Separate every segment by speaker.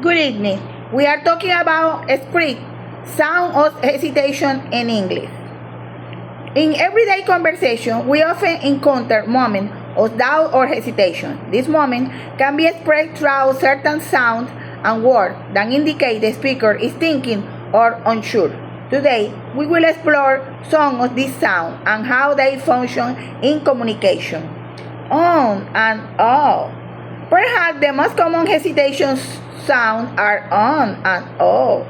Speaker 1: Good evening. We are talking about script, sound of hesitation in English. In everyday conversation, we often encounter moments of doubt or hesitation. This moment can be expressed through certain sounds and words that indicate the speaker is thinking or unsure. Today, we will explore some of these sounds and how they function in communication. On and off. Perhaps the most common hesitation sounds are on and off.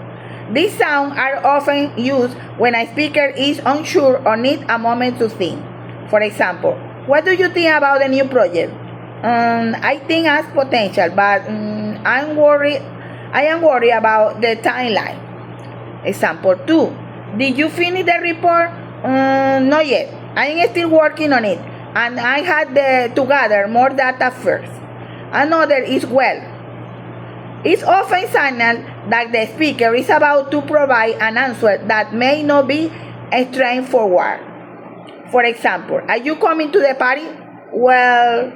Speaker 1: These sounds are often used when a speaker is unsure or needs a moment to think. For example, what do you think about the new project? I think it has potential, but I am worried about the timeline. Example 2. Did you finish the report? Not yet. I am still working on it, and I had to gather more data first. Another is well. It's often signal that the speaker is about to provide an answer that may not be straightforward. For example, are you coming to the party? Well,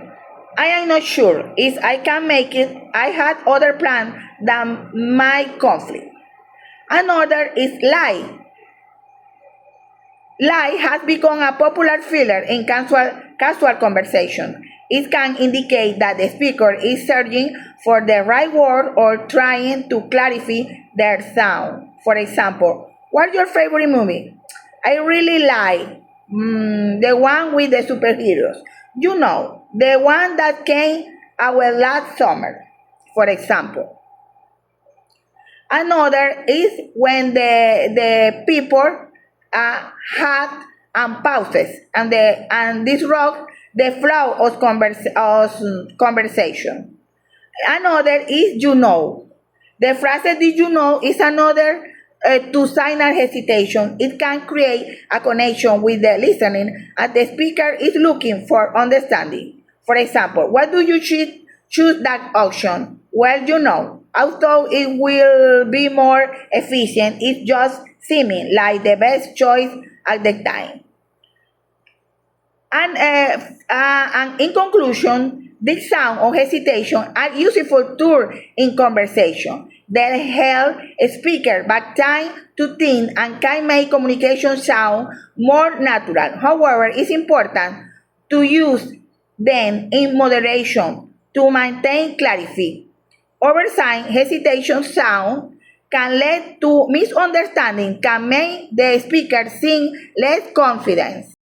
Speaker 1: I am not sure. If I can make it, I had other plans that might conflict. Another is lie. Lie has become a popular filler in casual conversation. It can indicate that the speaker is searching for the right word or trying to clarify their sound. For example, what's your favorite movie? I really like the one with the superheroes. You know, the one that came out last summer, for example. Another is when the people had and pauses and disrupt the flow of conversation. Another is you know. The phrase did you know is another to signal hesitation. It can create a connection with the listening as the speaker is looking for understanding. For example, what do you choose that option? Well, you know, although it will be more efficient, it's just seeming like the best choice at the time. And in conclusion, this sound of hesitation are useful tools in conversation. They help a speaker back time to think and can make communication sound more natural. However, it's important to use them in moderation to maintain clarity. Over time, hesitation sound can lead to misunderstanding, can make the speaker seem less confident.